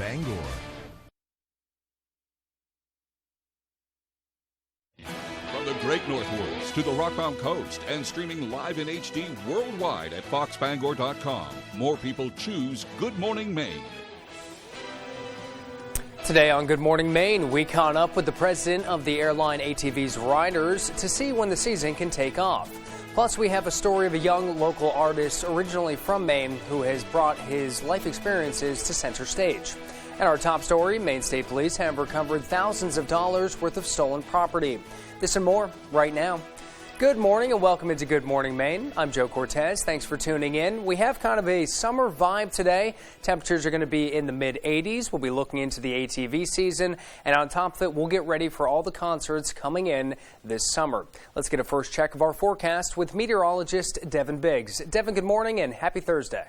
Bangor. From the Great North Woods to the Rockbound Coast and streaming live in HD worldwide at foxbangor.com. More people choose Good Morning Maine. Today on Good Morning Maine, we caught up with the president of the airline ATV's riders to see when the season can take off. Plus, we have a story of a young local artist originally from Maine who has brought his life experiences to center stage. And our top story, Maine State Police have recovered thousands of dollars worth of stolen property. This and more right now. Good morning and welcome into Good Morning Maine. I'm Joe Cortez. Thanks for tuning in. We have kind of a summer vibe today. Temperatures are going to be in the mid-80s. We'll be looking into the ATV season. And on top of it, we'll get ready for all the concerts coming in this summer. Let's get a first check of our forecast with meteorologist Devin Biggs. Devin, good morning and happy Thursday.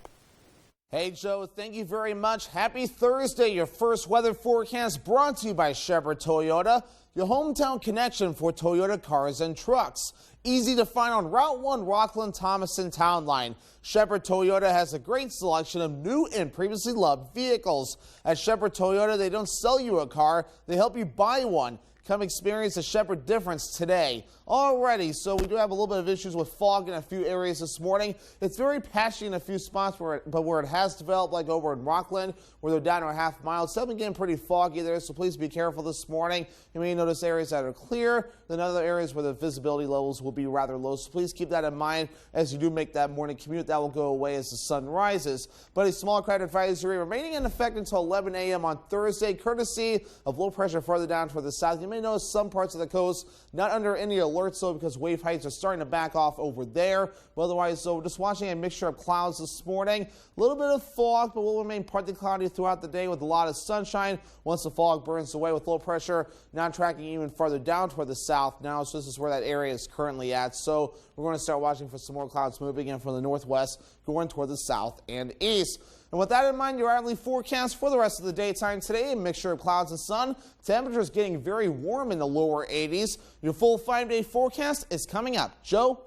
Hey, Joe, thank you very much. Happy Thursday. Your first weather forecast brought to you by Shepherd Toyota, your hometown connection for Toyota cars and trucks. Easy to find on Route 1 Rockland-Thomaston Town Line. Shepherd Toyota has a great selection of new and previously loved vehicles. At Shepherd Toyota, they don't sell you a car, they help you buy one. Come experience the Shepherd difference today. Alrighty, so we do have a little bit of issues with fog in a few areas this morning. It's very patchy in a few spots, but where it has developed, like over in Rockland, where they're down to a half mile, it's definitely getting pretty foggy there, so please be careful this morning. You may notice areas that are clear, then other areas where the visibility levels will be rather low, so please keep that in mind as you do make that morning commute. That will go away as the sun rises. But a small crowd advisory remaining in effect until 11 a.m. on Thursday, courtesy of low pressure further down toward the south. You may notice some parts of the coast not under any alerts, though, because wave heights are starting to back off over there. But otherwise, so just watching a mixture of clouds this morning. A little bit of fog, but will remain partly cloudy throughout the day with a lot of sunshine once the fog burns away, with low pressure now tracking even farther down toward the south now. So this is where that area is currently at. So we're going to start watching for some more clouds moving in from the northwest, going toward the south and east. And with that in mind, your hourly forecast for the rest of the daytime today, a mixture of clouds and sun. Temperatures getting very warm in the lower 80s. Your full 5-day forecast is coming up. Joe?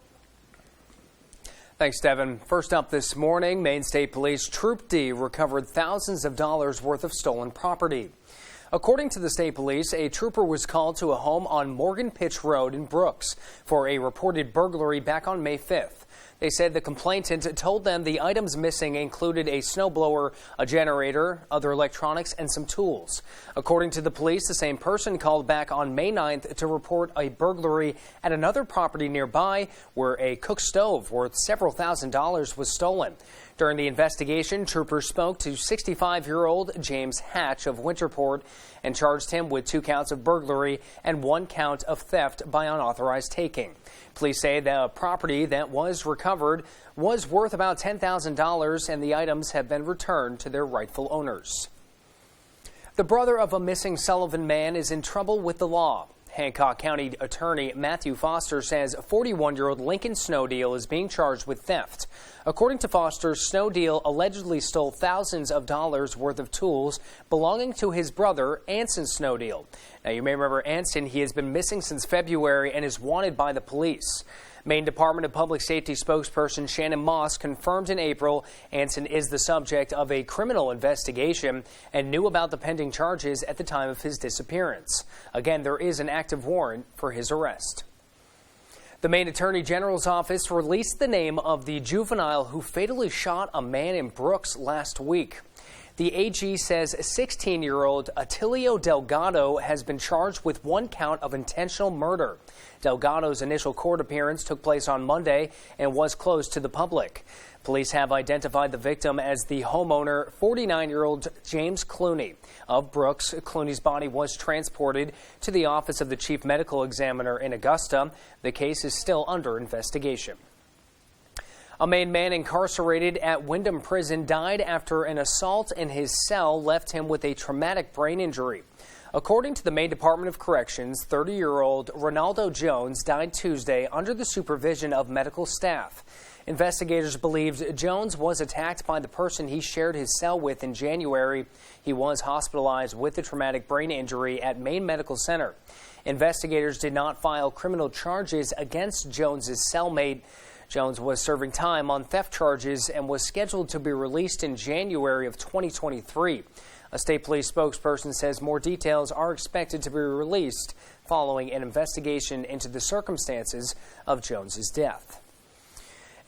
Thanks, Devin. First up this morning, Maine State Police Troop D recovered thousands of dollars worth of stolen property. According to the state police, a trooper was called to a home on Morgan Pitch Road in Brooks for a reported burglary back on May 5th. They said the complainant told them the items missing included a snowblower, a generator, other electronics, and some tools. According to the police, the same person called back on May 9th to report a burglary at another property nearby where a cook stove worth several $1,000s was stolen. During the investigation, troopers spoke to 65-year-old James Hatch of Winterport and charged him with 2 counts of burglary and 1 count of theft by unauthorized taking. Police say the property that was recovered was worth about $10,000 and the items have been returned to their rightful owners. The brother of a missing Sullivan man is in trouble with the law. Hancock County Attorney Matthew Foster says 41-year-old Lincoln Snowdeal is being charged with theft. According to Foster, Snowdeal allegedly stole thousands of dollars worth of tools belonging to his brother, Anson Snowdeal. Now, you may remember Anson. He has been missing since February and is wanted by the police. Maine Department of Public Safety spokesperson Shannon Moss confirmed in April Anson is the subject of a criminal investigation and knew about the pending charges at the time of his disappearance. Again, there is an active warrant for his arrest. The Maine Attorney General's office released the name of the juvenile who fatally shot a man in Brooks last week. The AG says 16-year-old Attilio Delgado has been charged with 1 count of intentional murder. Delgado's initial court appearance took place on Monday and was closed to the public. Police have identified the victim as the homeowner, 49-year-old James Clooney of Brooks. Clooney's body was transported to the office of the chief medical examiner in Augusta. The case is still under investigation. A Maine man incarcerated at Wyndham Prison died after an assault in his cell left him with a traumatic brain injury. According to the Maine Department of Corrections, 30-year-old Ronaldo Jones died Tuesday under the supervision of medical staff. Investigators believed Jones was attacked by the person he shared his cell with in January. He was hospitalized with a traumatic brain injury at Maine Medical Center. Investigators did not file criminal charges against Jones's cellmate. Jones was serving time on theft charges and was scheduled to be released in January of 2023. A state police spokesperson says more details are expected to be released following an investigation into the circumstances of Jones's death.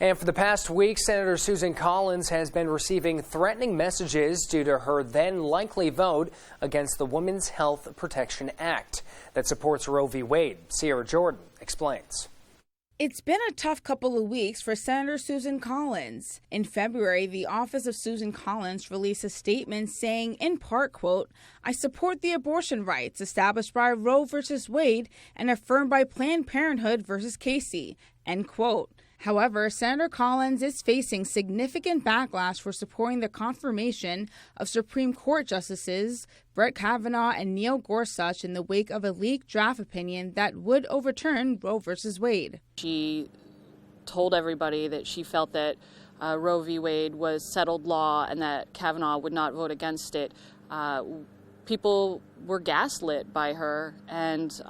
And for the past week, Senator Susan Collins has been receiving threatening messages due to her then likely vote against the Women's Health Protection Act that supports Roe v. Wade. Sierra Jordan explains. It's been a tough couple of weeks for Senator Susan Collins. In February, the office of Susan Collins released a statement saying, in part, quote, "I support the abortion rights established by Roe v. Wade and affirmed by Planned Parenthood v. Casey," end quote. However, Senator Collins is facing significant backlash for supporting the confirmation of Supreme Court Justices Brett Kavanaugh and Neil Gorsuch in the wake of a leaked draft opinion that would overturn Roe v. Wade. She told everybody that she felt that Roe v. Wade was settled law and that Kavanaugh would not vote against it. People were gaslit by her, and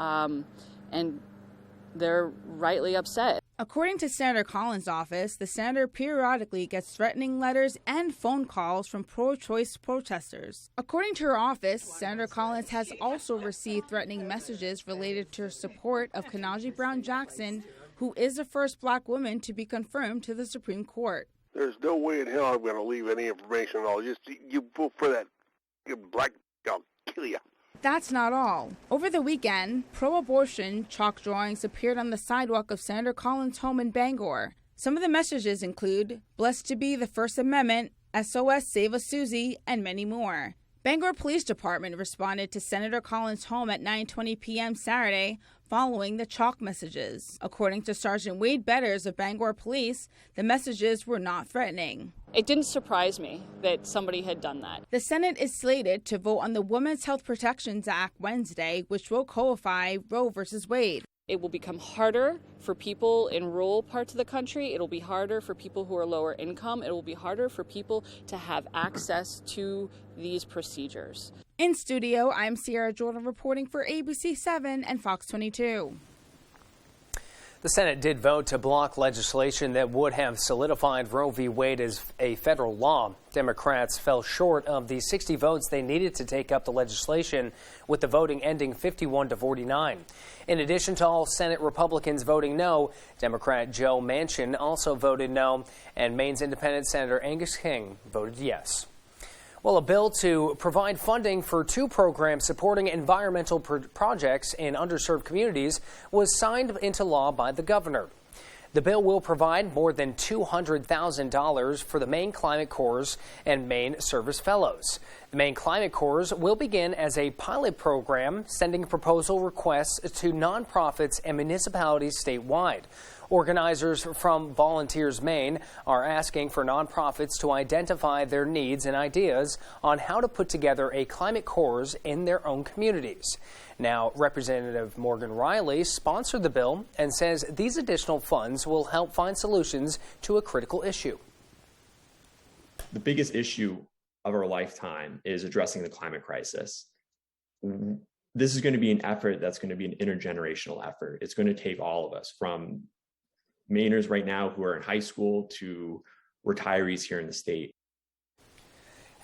they're rightly upset. According to Senator Collins' office, the senator periodically gets threatening letters and phone calls from pro-choice protesters. According to her office, Senator Collins has also received threatening messages related to her support of Kenaji Brown Jackson, who is the first black woman to be confirmed to the Supreme Court. There's no way in hell I'm going to leave any information at all. Just you vote for that black, I'll kill you. That's not all. Over the weekend, pro-abortion chalk drawings appeared on the sidewalk of Senator Collins' home in Bangor. Some of the messages include, "Blessed to be the First Amendment," "SOS Save a Susie," and many more. Bangor Police Department responded to Senator Collins' home at 9:20 p.m. Saturday following the chalk messages. According to Sergeant Wade Betters of Bangor Police, the messages were not threatening. It didn't surprise me that somebody had done that. The Senate is slated to vote on the Women's Health Protection Act Wednesday, which will codify Roe v. Wade. It will become harder for people in rural parts of the country. It'll be harder for people who are lower income. It will be harder for people to have access to these procedures. In studio, I'm Sierra Jordan reporting for ABC 7 and Fox 22. The Senate did vote to block legislation that would have solidified Roe v. Wade as a federal law. Democrats fell short of the 60 votes they needed to take up the legislation, with the voting ending 51-49. In addition to all Senate Republicans voting no, Democrat Joe Manchin also voted no, and Maine's independent Senator Angus King voted yes. Well, a bill to provide funding for 2 programs supporting environmental projects in underserved communities was signed into law by the governor. The bill will provide more than $200,000 for the Maine Climate Corps and Maine Service Fellows. The Maine Climate Corps will begin as a pilot program, sending proposal requests to nonprofits and municipalities statewide. Organizers from Volunteers Maine are asking for nonprofits to identify their needs and ideas on how to put together a climate corps in their own communities. Now, Representative Morgan Riley sponsored the bill and says these additional funds will help find solutions to a critical issue. The biggest issue of our lifetime is addressing the climate crisis. This is going to be an effort that's going to be an intergenerational effort. It's going to take all of us, from Mainers right now who are in high school to retirees here in the state.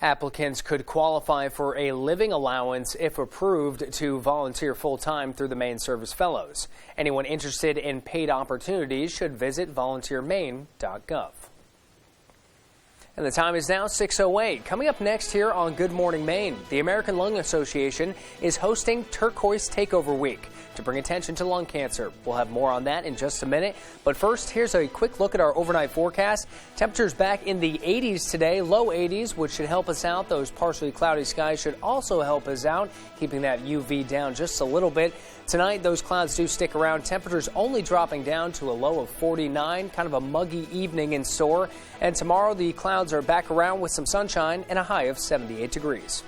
Applicants could qualify for a living allowance if approved to volunteer full-time through the Maine Service Fellows. Anyone interested in paid opportunities should visit volunteermaine.gov. And the time is now 6:08. Coming up next here on Good Morning Maine, the American Lung Association is hosting Turquoise Takeover Week to bring attention to lung cancer. We'll have more on that in just a minute. But first, here's a quick look at our overnight forecast. Temperatures back in the 80s today, low 80s, which should help us out. Those partially cloudy skies should also help us out, keeping that UV down just a little bit. Tonight, those clouds do stick around. Temperatures only dropping down to a low of 49, kind of a muggy evening in store. And tomorrow, the clouds are back around with some sunshine and a high of 78 degrees.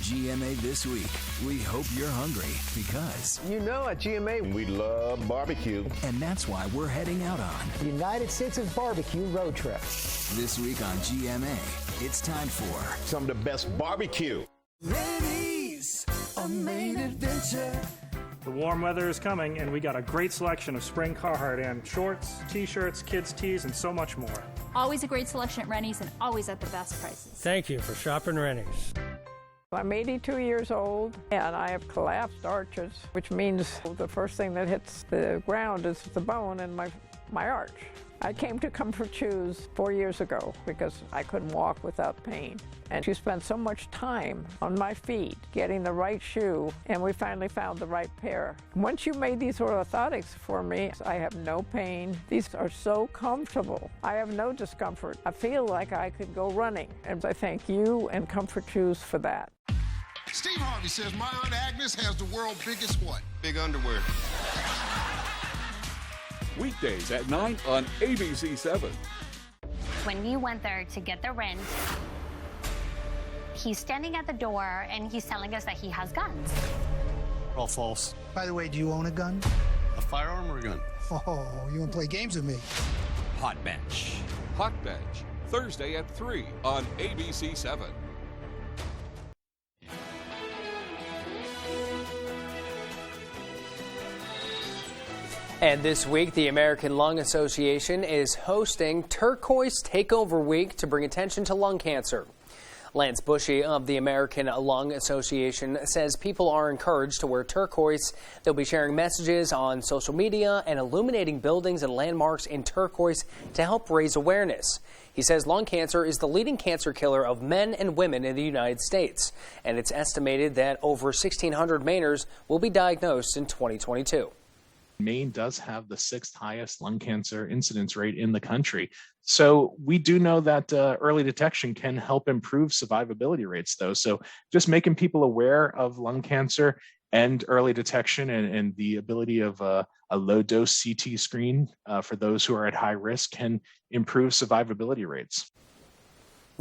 GMA This Week. We hope you're hungry because... You know, at GMA, we love barbecue. And that's why we're heading out on... United States of Barbecue Road Trip. This week on GMA, it's time for... some of the best barbecue. Ladies, a Maine adventure. The warm weather is coming, and we got a great selection of spring Carhartt and shorts, t-shirts, kids' tees, and so much more. Always a great selection at Rennie's and always at the best prices. Thank you for shopping Rennie's. I'm 82 years old, and I have collapsed arches, which means the first thing that hits the ground is the bone in my arch. I came to Comfort Shoes 4 years ago because I couldn't walk without pain. And she spent so much time on my feet getting the right shoe, and we finally found the right pair. Once you made these orthotics for me, I have no pain. These are so comfortable. I have no discomfort. I feel like I could go running, and I thank you and Comfort Shoes for that. Steve Harvey says my Aunt Agnes has the world's biggest what? Big underwear. Weekdays at 9 on ABC7. When we went there to get the rent, he's standing at the door and he's telling us that he has guns. All false. By the way, do you own a gun? A firearm or a gun? Oh, you want to play games with me? Hot Bench. Hot Bench, Thursday at 3 on ABC7. And this week, the American Lung Association is hosting Turquoise Takeover Week to bring attention to lung cancer. Lance Bushy of the American Lung Association says people are encouraged to wear turquoise. They'll be sharing messages on social media and illuminating buildings and landmarks in turquoise to help raise awareness. He says lung cancer is the leading cancer killer of men and women in the United States, and it's estimated that over 1,600 Mainers will be diagnosed in 2022. Maine does have the 6th highest lung cancer incidence rate in the country. So we do know that early detection can help improve survivability rates, though. So just making people aware of lung cancer and early detection and the ability of a low-dose CT screen for those who are at high risk can improve survivability rates.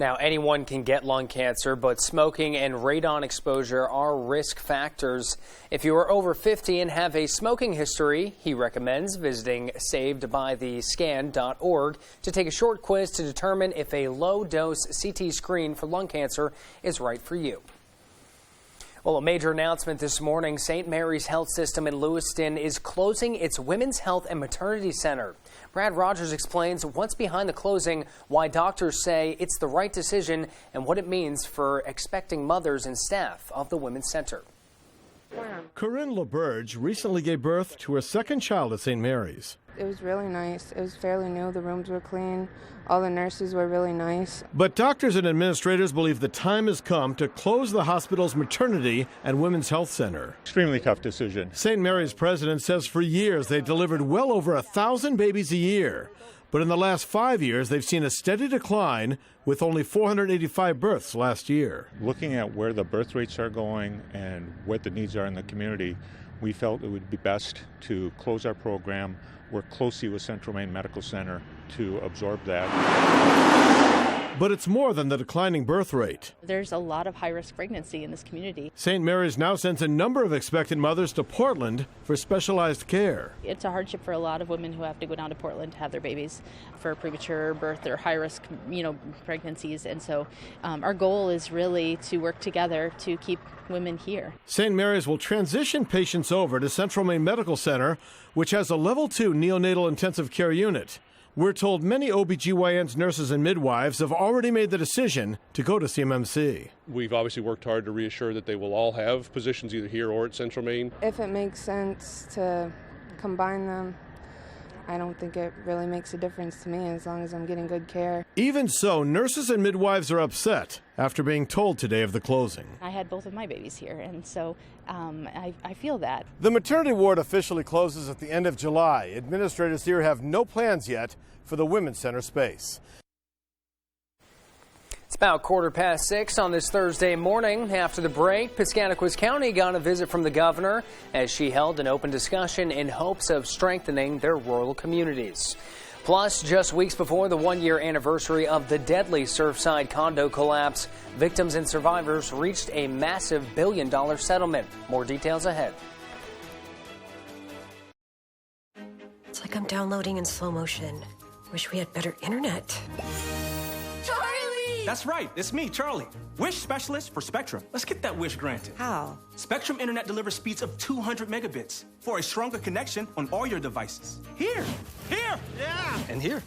Now, anyone can get lung cancer, but smoking and radon exposure are risk factors. If you are over 50 and have a smoking history, he recommends visiting savedbythescan.org to take a short quiz to determine if a low-dose CT screen for lung cancer is right for you. Well, a major announcement this morning. St. Mary's Health System in Lewiston is closing its Women's Health and Maternity Center. Brad Rogers explains what's behind the closing, why doctors say it's the right decision, and what it means for expecting mothers and staff of the Women's Center. Corinne LaBerge recently gave birth to her second child at St. Mary's. It was really nice. It was fairly new. The rooms were clean. All the nurses were really nice. But doctors and administrators believe the time has come to close the hospital's maternity and women's health center. Extremely tough decision. St. Mary's president says for years they delivered well over 1,000 babies a year. But in the last 5 years, they've seen a steady decline with only 485 births last year. Looking at where the birth rates are going and what the needs are in the community, we felt it would be best to close our program, work closely with Central Maine Medical Center to absorb that. But it's more than the declining birth rate. There's a lot of high-risk pregnancy in this community. St. Mary's now sends a number of expectant mothers to Portland for specialized care. It's a hardship for a lot of women who have to go down to Portland to have their babies for premature birth or high-risk, pregnancies. And so our goal is really to work together to keep women here. St. Mary's will transition patients over to Central Maine Medical Center, which has a level 2 neonatal intensive care unit. We're told many OBGYNs, nurses, and midwives have already made the decision to go to CMMC. We've obviously worked hard to reassure that they will all have positions either here or at Central Maine. If it makes sense to combine them, I don't think it really makes a difference to me as long as I'm getting good care. Even so, nurses and midwives are upset after being told today of the closing. I had both of my babies here, and so I feel that. The maternity ward officially closes at the end of July. Administrators here have no plans yet for the Women's Center space. It's about 6:15 on this Thursday morning. After the break, Piscataquis County got a visit from the governor as she held an open discussion in hopes of strengthening their rural communities. Plus, just weeks before the 1-year anniversary of the deadly Surfside condo collapse, victims and survivors reached a massive $1 billion settlement. More details ahead. It's like I'm downloading in slow motion. Wish we had better internet. Charlie! That's right. It's me, Charlie. Wish specialist for Spectrum. Let's get that wish granted. How? Spectrum Internet delivers speeds of 200 megabits for a stronger connection on all your devices. Here, yeah, and here.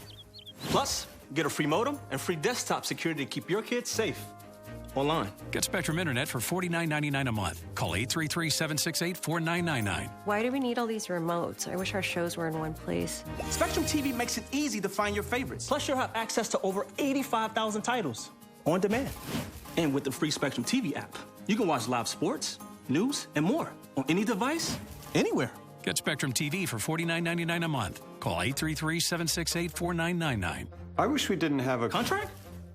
Plus, get a free modem and free desktop security to keep your kids safe online. Get Spectrum Internet for $49.99 a month. Call 833-768-4999. Why do we need all these remotes? I wish our shows were in one place. Spectrum TV makes it easy to find your favorites. Plus, you'll have access to over 85,000 titles on demand. And with the free Spectrum TV app, you can watch live sports, news, and more on any device, anywhere. Get Spectrum TV for $49.99 a month. Call 833-768-4999. I wish we didn't have a contract.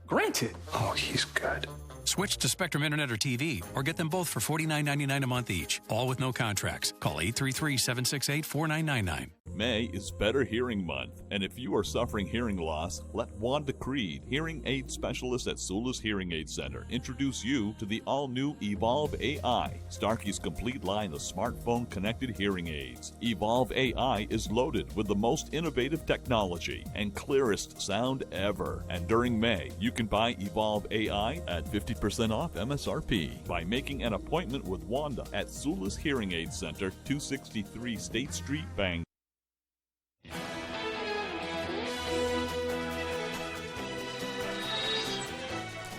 Granted. Oh, he's good. Switch to Spectrum Internet or TV, or get them both for $49.99 a month each, all with no contracts. Call 833-768-4999. May is Better Hearing Month, and if you are suffering hearing loss, let Wanda Creed, hearing aid specialist at Sula's Hearing Aid Center, introduce you to the all-new Evolve AI, Starkey's complete line of smartphone-connected hearing aids. Evolve AI is loaded with the most innovative technology and clearest sound ever. And during May, you can buy Evolve AI at 50% off MSRP by making an appointment with Wanda at Sula's Hearing Aid Center, 263 State Street, Bangor.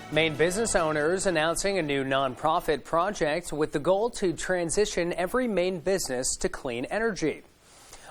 Maine business owners announcing a new nonprofit project with the goal to transition every Maine business to clean energy.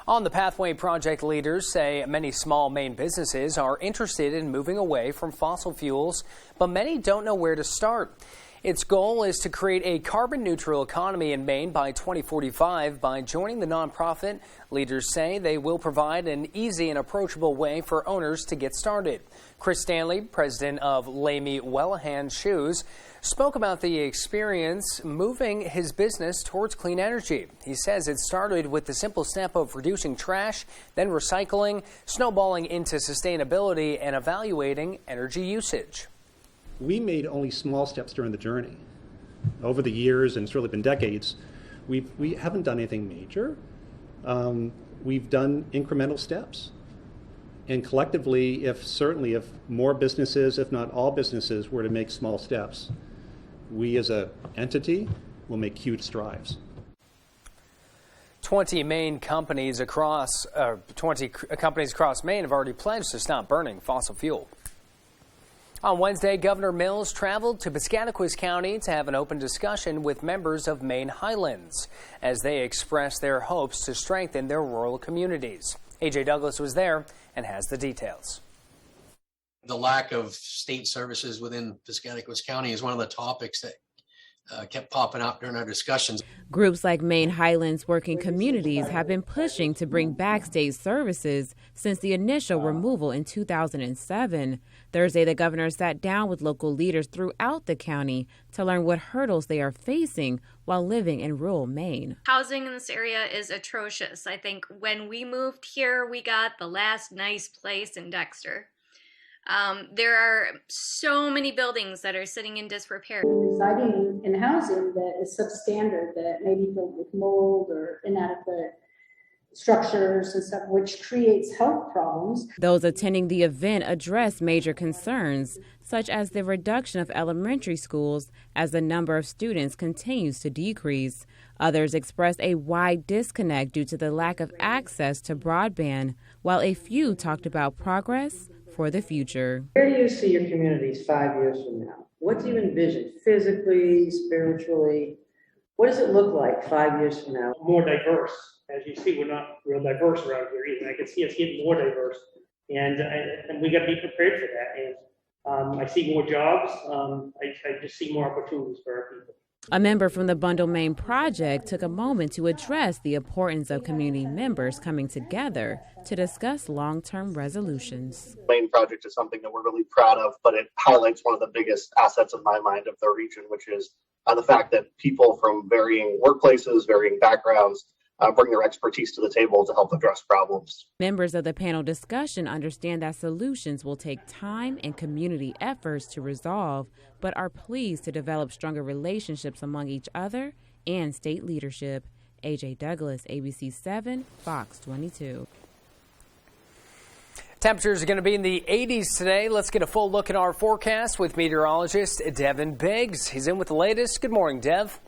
On the Pathway project, leaders say many small Maine businesses are interested in moving away from fossil fuels, but many don't know where to start. Its goal is to create a carbon-neutral economy in Maine by 2045. By joining the nonprofit, leaders say they will provide an easy and approachable way for owners to get started. Chris Stanley, president of Lamy Wellahan Shoes, spoke about the experience moving his business towards clean energy. He says it started with the simple step of reducing trash, then recycling, snowballing into sustainability, and evaluating energy usage. We made only small steps during the journey. Over the years, and it's really been decades, we haven't done anything major. We've done incremental steps. And collectively, if more businesses, if not all businesses, were to make small steps, we as an entity will make huge strides. 20 companies across Maine have already pledged to stop burning fossil fuel. On Wednesday, Governor Mills traveled to Piscataquis County to have an open discussion with members of Maine Highlands as they expressed their hopes to strengthen their rural communities. A.J. Douglas was there and has the details. The lack of state services within Piscataquis County is one of the topics that kept popping up during our discussions. Groups like Maine Highlands Working Communities have been pushing to bring back state services since the initial removal in 2007. Thursday, the governor sat down with local leaders throughout the county to learn what hurdles they are facing while living in rural Maine. Housing in this area is atrocious. I think when we moved here, we got the last nice place in Dexter. There are so many buildings that are sitting in disrepair. Residing in housing that is substandard, that may be filled with mold or inadequate structures and stuff, which creates health problems. Those attending the event addressed major concerns, such as the reduction of elementary schools as the number of students continues to decrease. Others expressed a wide disconnect due to the lack of access to broadband, while a few talked about progress for the future. Where do you see your communities 5 years from now? What do you envision physically, spiritually? What does it look like 5 years from now? More diverse. As you see, we're not real diverse around here either. I can see us getting more diverse, and we got to be prepared for that. And I see more jobs. I just see more opportunities for our people. A member from the Bundle, Maine project took a moment to address the importance of community members coming together to discuss long-term resolutions. The Maine project is something that we're really proud of, but it highlights one of the biggest assets in my mind of the region, which is the fact that people from varying workplaces, varying backgrounds, bring their expertise to the table to help address problems. Members of the panel discussion understand that solutions will take time and community efforts to resolve, but are pleased to develop stronger relationships among each other and state leadership. A.J. Douglas, ABC 7, Fox 22. Temperatures are going to be in the 80s today. Let's get a full look at our forecast with meteorologist Devin Biggs. He's in with the latest. Good morning, Dev.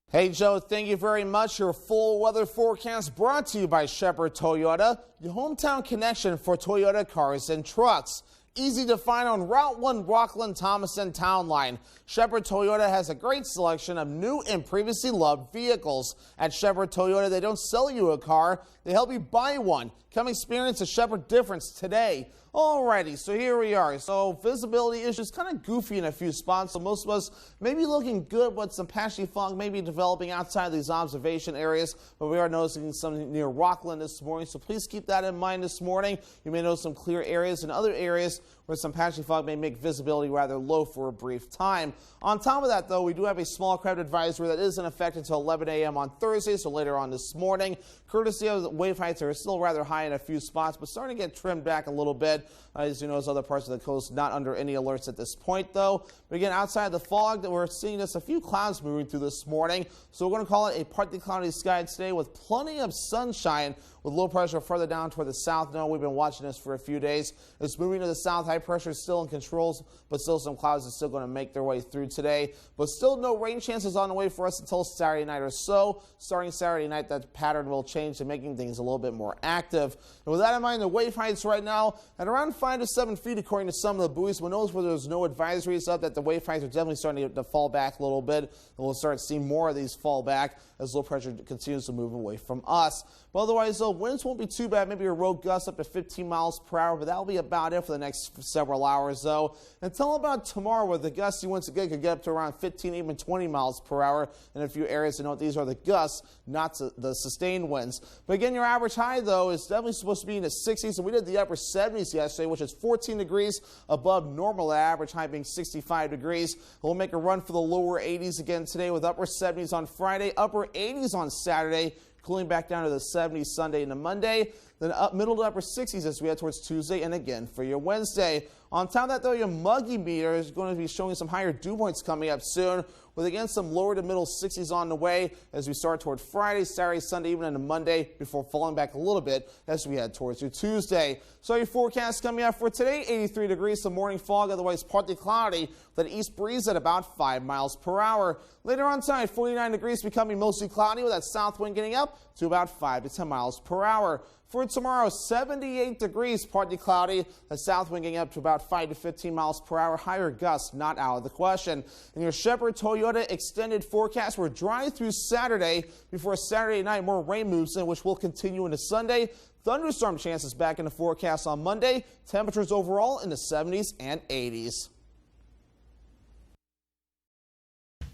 Hey, Joe, thank you very much. Your full weather forecast brought to you by Shepherd Toyota, your hometown connection for Toyota cars and trucks. Easy to find on Route 1 Rockland-Thomaston Town Line. Shepherd Toyota has a great selection of new and previously loved vehicles. At Shepherd Toyota, they don't sell you a car, they help you buy one. Come experience a Shepherd difference today. Alrighty, so here we are. So visibility is just kind of goofy in a few spots. So most of us may be looking good, but some patchy fog may be developing outside these observation areas. But we are noticing some near Rockland this morning, so please keep that in mind this morning. You may notice some clear areas and other areas where some patchy fog may make visibility rather low for a brief time. On top of that, though, we do have a small cloud advisory that is in effect until 11 a.m. on Thursday, so later on this morning. Courtesy of the wave heights are still rather high in a few spots, but starting to get trimmed back a little bit. As you notice, other parts of the coast not under any alerts at this point, though. But again, outside the fog, that we're seeing just a few clouds moving through this morning. So we're going to call it a partly cloudy sky today with plenty of sunshine, with low pressure further down toward the south. Now, we've been watching this for a few days. It's moving to the south. High pressure is still in control, but still some clouds are still going to make their way through today. But still no rain chances on the way for us until Saturday night or so. Starting Saturday night, that pattern will change to making things a little bit more active. And with that in mind, the wave heights right now at around 5 to 7 feet according to some of the buoys. We'll notice where there's no advisories up that the wave heights are definitely starting to fall back a little bit. And we'll start seeing more of these fall back as low pressure continues to move away from us. But otherwise, though, winds won't be too bad. Maybe a rogue gust up to 15 miles per hour, but that'll be about it for the next several hours, though. Until about tomorrow, where the gusty winds again could get up to around 15, even 20 miles per hour in a few areas. To note, these are the gusts, not the sustained winds. But again, your average high, though, is definitely supposed to be in the 60s, and we did the upper 70s yesterday, which is 14 degrees above normal. The average high being 65 degrees. We'll make a run for the lower 80s again today, with upper 70s on Friday, upper 80s on Saturday, cooling back down to the 70s Sunday into Monday, then up middle to upper 60s as we head towards Tuesday and again for your Wednesday. On top of that, though, your muggy meter is going to be showing some higher dew points coming up soon, with again some lower to middle 60s on the way as we start toward Friday, Saturday, Sunday, even into Monday, before falling back a little bit as we head towards your Tuesday. So your forecast coming up for today, 83 degrees, some morning fog, otherwise partly cloudy, with an east breeze at about 5 miles per hour. Later on tonight, 49 degrees, becoming mostly cloudy, with that south wind getting up to about 5 to 10 miles per hour. For tomorrow, 78 degrees, partly cloudy, the south wind getting up to about 5 to 15 miles per hour. Higher gusts not out of the question. In your Shepherd Toyota extended forecast, we're dry through Saturday before Saturday night more rain moves in, which will continue into Sunday. Thunderstorm chances back in the forecast on Monday. Temperatures overall in the 70s and 80s.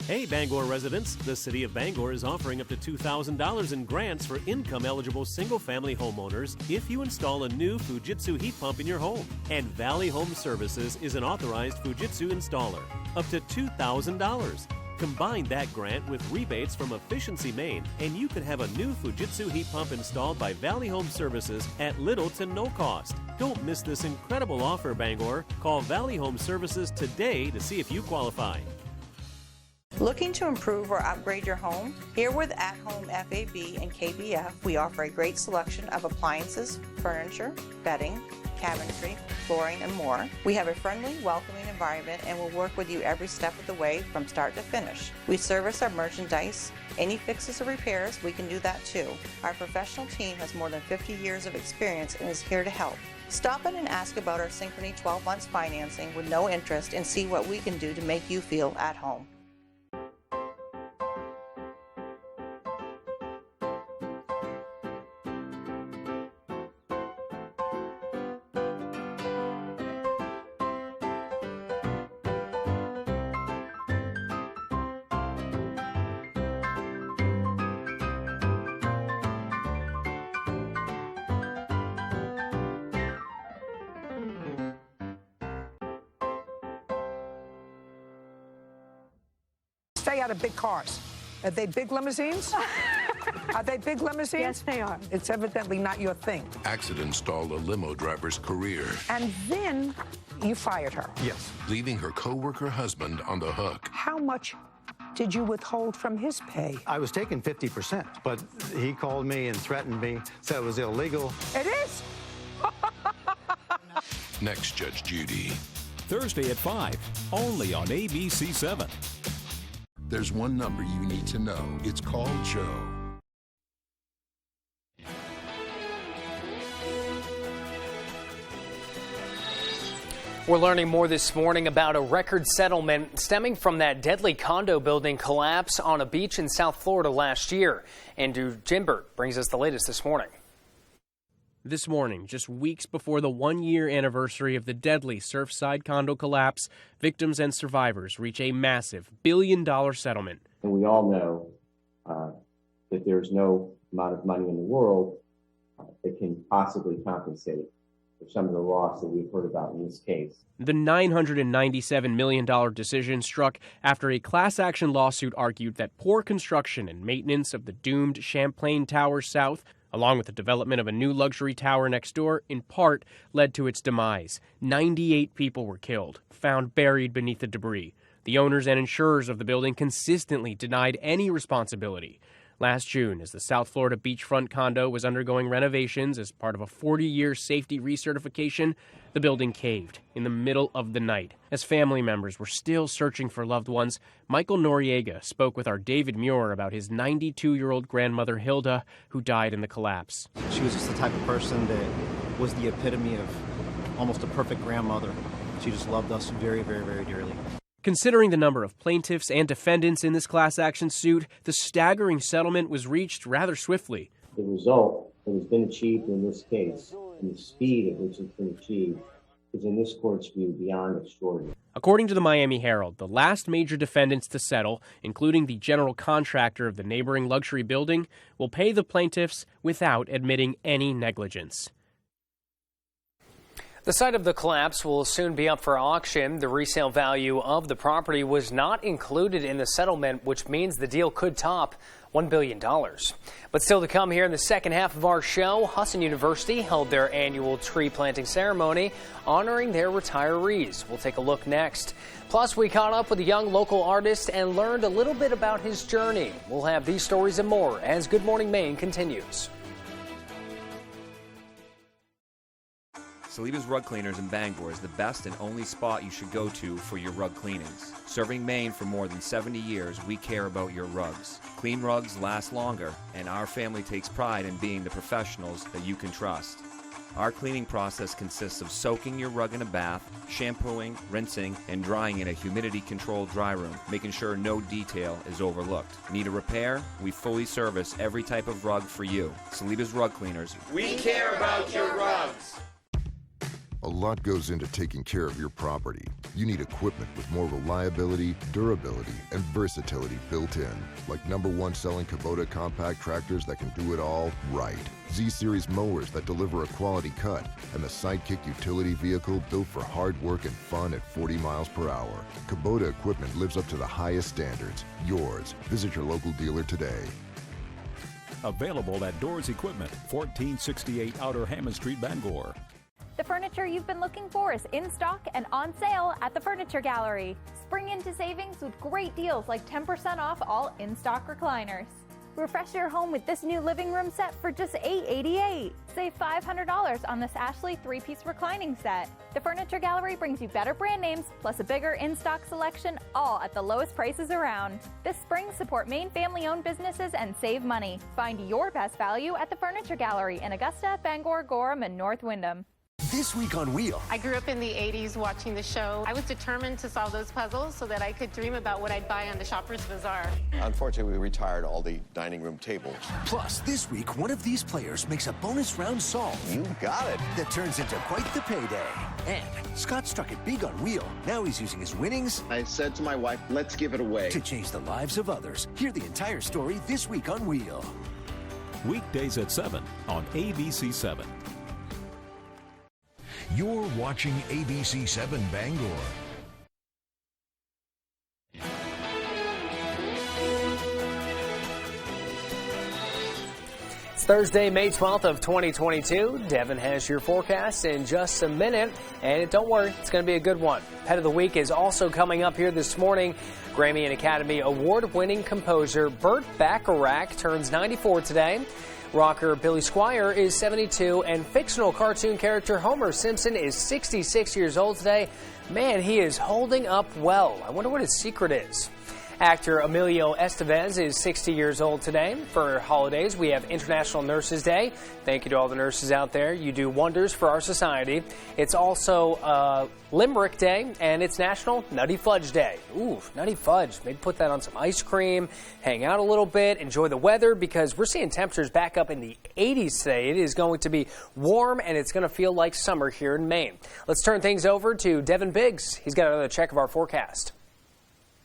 Hey Bangor residents, the City of Bangor is offering up to $2,000 in grants for income-eligible single-family homeowners if you install a new Fujitsu heat pump in your home. And Valley Home Services is an authorized Fujitsu installer. Up to $2,000. Combine that grant with rebates from Efficiency Maine, and you could have a new Fujitsu heat pump installed by Valley Home Services at little to no cost. Don't miss this incredible offer, Bangor. Call Valley Home Services today to see if you qualify. Looking to improve or upgrade your home? Here with At Home FAB and KBF, we offer a great selection of appliances, furniture, bedding, cabinetry, flooring, and more. We have a friendly, welcoming environment and will work with you every step of the way from start to finish. We service our merchandise. Any fixes or repairs, we can do that too. Our professional team has more than 50 years of experience and is here to help. Stop in and ask about our Synchrony 12 months financing with no interest and see what we can do to make you feel at home. Stay out of big cars. Are they big limousines? Are they big limousines? Yes, they are. It's evidently not your thing. Accident stalled a limo driver's career. And then you fired her. Yes. Leaving her co-worker husband on the hook. How much did you withhold from his pay? I was taking 50%, but he called me and threatened me, said it was illegal. It is? Next, Judge Judy. Thursday at 5, only on ABC 7. There's one number you need to know. It's called Joe. We're learning more this morning about a record settlement stemming from that deadly condo building collapse on a beach in South Florida last year. Andrew Jimbert brings us the latest this morning. This morning, just weeks before the one-year anniversary of the deadly Surfside condo collapse, victims and survivors reach a massive billion-dollar settlement. And we all know that there's no amount of money in the world that can possibly compensate for some of the loss that we've heard about in this case. The $997 million decision struck after a class action lawsuit argued that poor construction and maintenance of the doomed Champlain Tower South, along with the development of a new luxury tower next door, in part led to its demise. 98 people were killed, found buried beneath the debris. The owners and insurers of the building consistently denied any responsibility. Last June, as the South Florida beachfront condo was undergoing renovations as part of a 40-year safety recertification, the building caved in the middle of the night. As family members were still searching for loved ones, Michael Noriega spoke with our David Muir about his 92-year-old grandmother, Hilda, who died in the collapse. She was just the type of person that was the epitome of almost a perfect grandmother. She just loved us very, very, very dearly. Considering the number of plaintiffs and defendants in this class action suit, the staggering settlement was reached rather swiftly. The result that has been achieved in this case and the speed at which it's been achieved is, in this court's view, beyond extraordinary. According to the Miami Herald, the last major defendants to settle, including the general contractor of the neighboring luxury building, will pay the plaintiffs without admitting any negligence. The site of the collapse will soon be up for auction. The resale value of the property was not included in the settlement, which means the deal could top $1 billion. But still to come here in the second half of our show, Husson University held their annual tree planting ceremony honoring their retirees. We'll take a look next. Plus, we caught up with a young local artist and learned a little bit about his journey. We'll have these stories and more as Good Morning Maine continues. Saliba's Rug Cleaners in Bangor is the best and only spot you should go to for your rug cleanings. Serving Maine for more than 70 years, we care about your rugs. Clean rugs last longer, and our family takes pride in being the professionals that you can trust. Our cleaning process consists of soaking your rug in a bath, shampooing, rinsing, and drying in a humidity-controlled dry room, making sure no detail is overlooked. Need a repair? We fully service every type of rug for you. Saliba's Rug Cleaners. We care about your rugs. A lot goes into taking care of your property. You need equipment with more reliability, durability, and versatility built in, like #1 selling Kubota compact tractors that can do it all right, Z-Series mowers that deliver a quality cut, and the Sidekick utility vehicle built for hard work and fun at 40 miles per hour. Kubota equipment lives up to the highest standards. Yours. Visit your local dealer today. Available at Doors Equipment, 1468 Outer Hammond Street, Bangor. The furniture you've been looking for is in stock and on sale at the Furniture Gallery. Spring into savings with great deals like 10% off all in-stock recliners. Refresh your home with this new living room set for just $888. Save $500 on this Ashley 3-piece reclining set. The Furniture Gallery brings you better brand names, plus a bigger in-stock selection, all at the lowest prices around. This spring, support Maine family-owned businesses and save money. Find your best value at the Furniture Gallery in Augusta, Bangor, Gorham, and North Windham. This week on Wheel. I grew up in the 80s watching the show. I was determined to solve those puzzles so that I could dream about what I'd buy on the Shoppers Bazaar. Unfortunately, we retired all the dining room tables. Plus, this week, one of these players makes a bonus round solve. You got it. That turns into quite the payday. And Scott struck it big on Wheel. Now he's using his winnings. I said to my wife, let's give it away. To change the lives of others. Hear the entire story this week on Wheel. Weekdays at 7 on ABC 7. You're watching ABC 7 Bangor. It's Thursday, May 12th of 2022. Devin has your forecast in just a minute. And don't worry, it's going to be a good one. Pet of the Week is also coming up here this morning. Grammy and Academy Award-winning composer Burt Bacharach turns 94 today. Rocker Billy Squier is 72, and fictional cartoon character Homer Simpson is 66 years old today. Man, he is holding up well. I wonder what his secret is. Actor Emilio Estevez is 60 years old today. For holidays, we have International Nurses Day. Thank you to all the nurses out there. You do wonders for our society. It's also Limerick Day, and it's National Nutty Fudge Day. Ooh, Nutty Fudge. Maybe put that on some ice cream, hang out a little bit, enjoy the weather, because we're seeing temperatures back up in the 80s today. It is going to be warm, and it's going to feel like summer here in Maine. Let's turn things over to Devin Biggs. He's got another check of our forecast.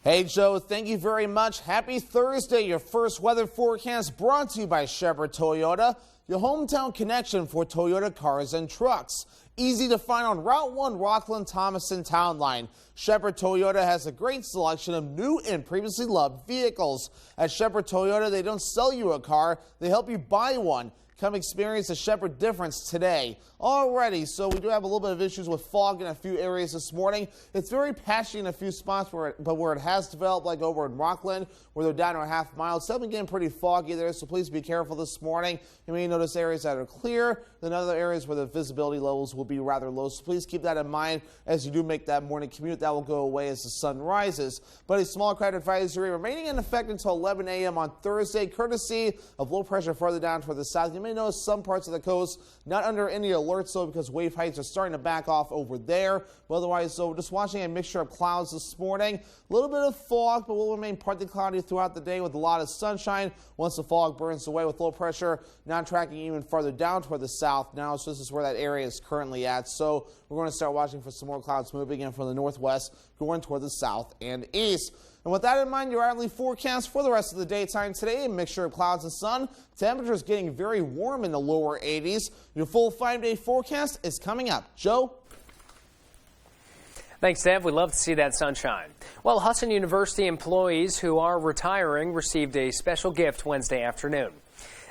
Hey, Joe, thank you very much. Happy Thursday. Your first weather forecast brought to you by Shepherd Toyota, your hometown connection for Toyota cars and trucks. Easy to find on Route 1 Rockland Thomaston Town Line. Shepherd Toyota has a great selection of new and previously loved vehicles. At Shepherd Toyota, they don't sell you a car, they help you buy one. Come experience the Shepherd difference today. Alrighty, so we do have a little bit of issues with fog in a few areas this morning. It's very patchy in a few spots, but where it has developed, like over in Rockland, where they're down to a half mile, it's definitely getting pretty foggy there, so please be careful this morning. You may notice areas that are clear, then other areas where the visibility levels will be rather low, so please keep that in mind as you do make that morning commute. That will go away as the sun rises. But a small cloud advisory remaining in effect until 11 a.m. on Thursday, courtesy of low pressure further down toward the south. You may notice some parts of the coast not under any alerts, though, because wave heights are starting to back off over there. But otherwise, so just watching a mixture of clouds this morning. A little bit of fog, but will remain partly cloudy throughout the day with a lot of sunshine once the fog burns away, with low pressure now tracking even farther down toward the south now. So this is where that area is currently at. So we're going to start watching for some more clouds moving in from the northwest, going toward the south and east. And with that in mind, your hourly forecast for the rest of the daytime today, a mixture of clouds and sun. Temperatures getting very warm in the lower 80s. Your full 5-day forecast is coming up. Joe? Thanks, Dev. We'd love to see that sunshine. Well, Husson University employees who are retiring received a special gift Wednesday afternoon.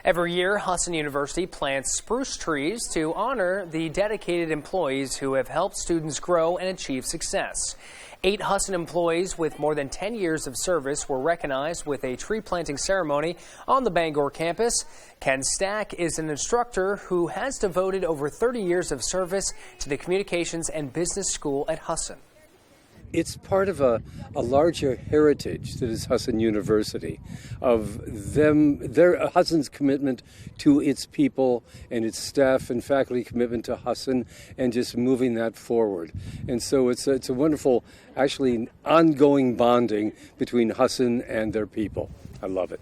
Every year, Husson University plants spruce trees to honor the dedicated employees who have helped students grow and achieve success. 8 Husson employees with more than 10 years of service were recognized with a tree planting ceremony on the Bangor campus. Ken Stack is an instructor who has devoted over 30 years of service to the Communications and Business School at Husson. It's part of a larger heritage that is Husson University, of Husson's commitment to its people and its staff and faculty commitment to Husson, and just moving that forward. And so it's a wonderful, actually, ongoing bonding between Husson and their people. I love it.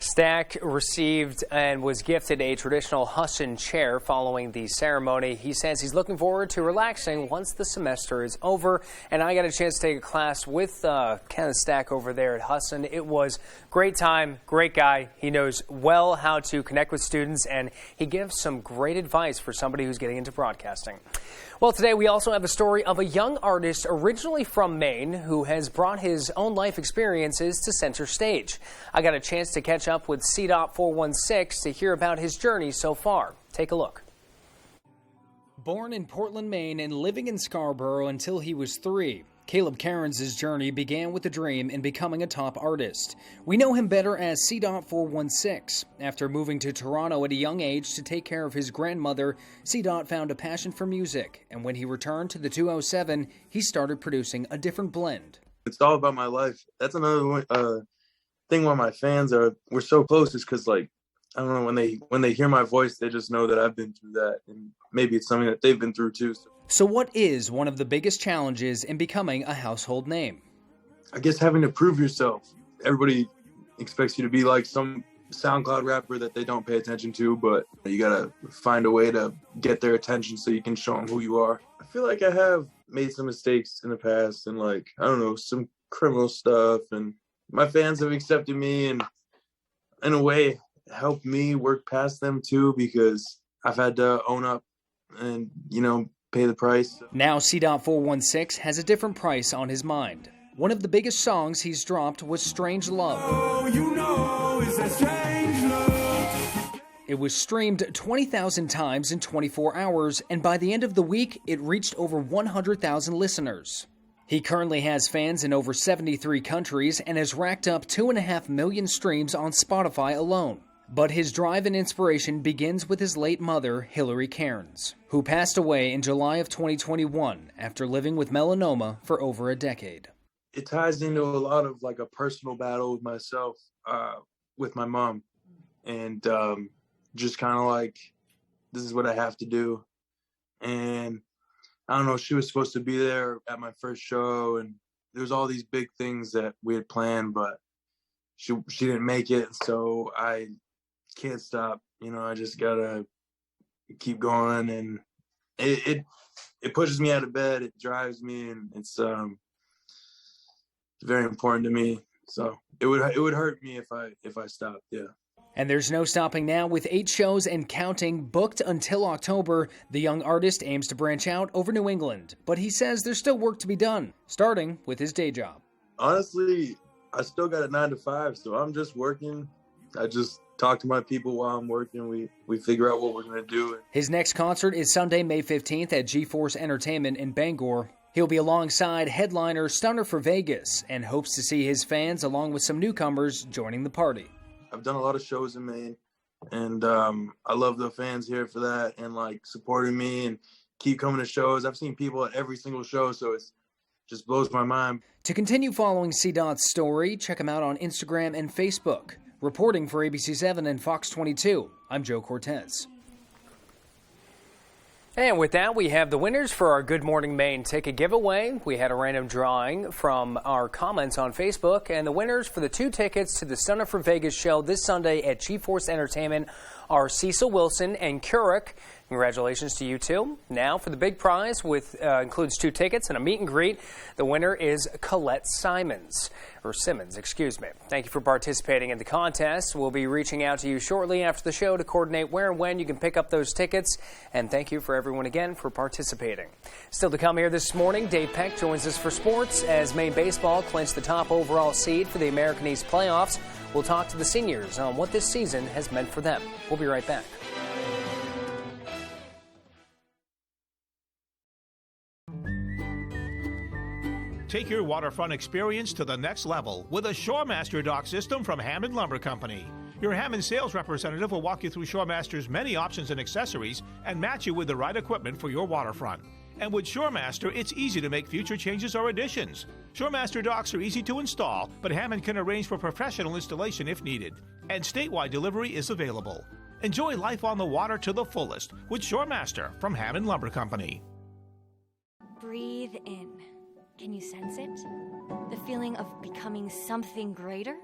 Stack received and was gifted a traditional Husson chair following the ceremony. He says he's looking forward to relaxing once the semester is over. And I got a chance to take a class with Ken Stack over there at Husson. It was great time, great guy. He knows well how to connect with students, and he gives some great advice for somebody who's getting into broadcasting. Well, today we also have a story of a young artist originally from Maine who has brought his own life experiences to center stage. I got a chance to catch up with CDOT 416 to hear about his journey so far. Take a look. Born in Portland, Maine, and living in Scarborough until he was 3, Caleb Cairns' journey began with a dream in becoming a top artist. We know him better as CDOT 416. After moving to Toronto at a young age to take care of his grandmother, CDOT found a passion for music, and when he returned to the 207, he started producing a different blend. It's all about my life. That's another thing why my fans we're so close, is because, like, I don't know, when they hear my voice, they just know that I've been through that, and maybe it's something that they've been through too. So what is one of the biggest challenges in becoming a household name? I guess having to prove yourself. Everybody expects you to be like some SoundCloud rapper that they don't pay attention to, but you gotta find a way to get their attention so you can show them who you are. I feel like I have made some mistakes in the past, and, like, I don't know, some criminal stuff, and my fans have accepted me and, in a way, helped me work past them too, because I've had to own up and, pay the price. Now CDOT 416 has a different price on his mind. One of the biggest songs he's dropped was Strange Love. Oh, it's a strange love. It was streamed 20,000 times in 24 hours, and by the end of the week, it reached over 100,000 listeners. He currently has fans in over 73 countries and has racked up 2.5 million streams on Spotify alone. But his drive and inspiration begins with his late mother, Hillary Cairns, who passed away in July of 2021 after living with melanoma for over a decade. It ties into a lot of like a personal battle with myself, with my mom, and just kind of like, this is what I have to do. And I don't know, she was supposed to be there at my first show, and there was all these big things that we had planned, but she didn't make it, so I can't stop. You know, I just gotta keep going, and it pushes me out of bed. It drives me, and it's very important to me. So it would hurt me if I stopped. Yeah. And there's no stopping now. With 8 shows and counting booked until October, the young artist aims to branch out over New England. But he says there's still work to be done, starting with his day job. Honestly, I still got a 9 to 5, so I'm just working. I just talk to my people while I'm working. We figure out what we're going to do. His next concert is Sunday, May 15th at G-Force Entertainment in Bangor. He'll be alongside headliner Stunner for Vegas and hopes to see his fans along with some newcomers joining the party. I've done a lot of shows in Maine, and I love the fans here for that and like supporting me and keep coming to shows. I've seen people at every single show, so it just blows my mind. To continue following C-Dot's story, check him out on Instagram and Facebook. Reporting for ABC7 and Fox 22, I'm Joe Cortez. And with that, we have the winners for our Good Morning Maine ticket giveaway. We had a random drawing from our comments on Facebook, and the winners for the 2 tickets to the Stunner for Vegas show this Sunday at G-Force Entertainment are Cecil Wilson and Currick. Congratulations to you two. Now for the big prize, with includes 2 tickets and a meet and greet. The winner is Colette Simmons. Thank you for participating in the contest. We'll be reaching out to you shortly after the show to coordinate where and when you can pick up those tickets. And thank you for everyone again for participating. Still to come here this morning, Dave Peck joins us for sports as Maine baseball clinched the top overall seed for the American East playoffs. We'll talk to the seniors on what this season has meant for them. We'll be right back. Take your waterfront experience to the next level with a Shoremaster dock system from Hammond Lumber Company. Your Hammond sales representative will walk you through Shoremaster's many options and accessories and match you with the right equipment for your waterfront. And with Shoremaster, it's easy to make future changes or additions. Shoremaster docks are easy to install, but Hammond can arrange for professional installation if needed. And statewide delivery is available. Enjoy life on the water to the fullest with Shoremaster from Hammond Lumber Company. Breathe in. Can you sense it? The feeling of becoming something greater?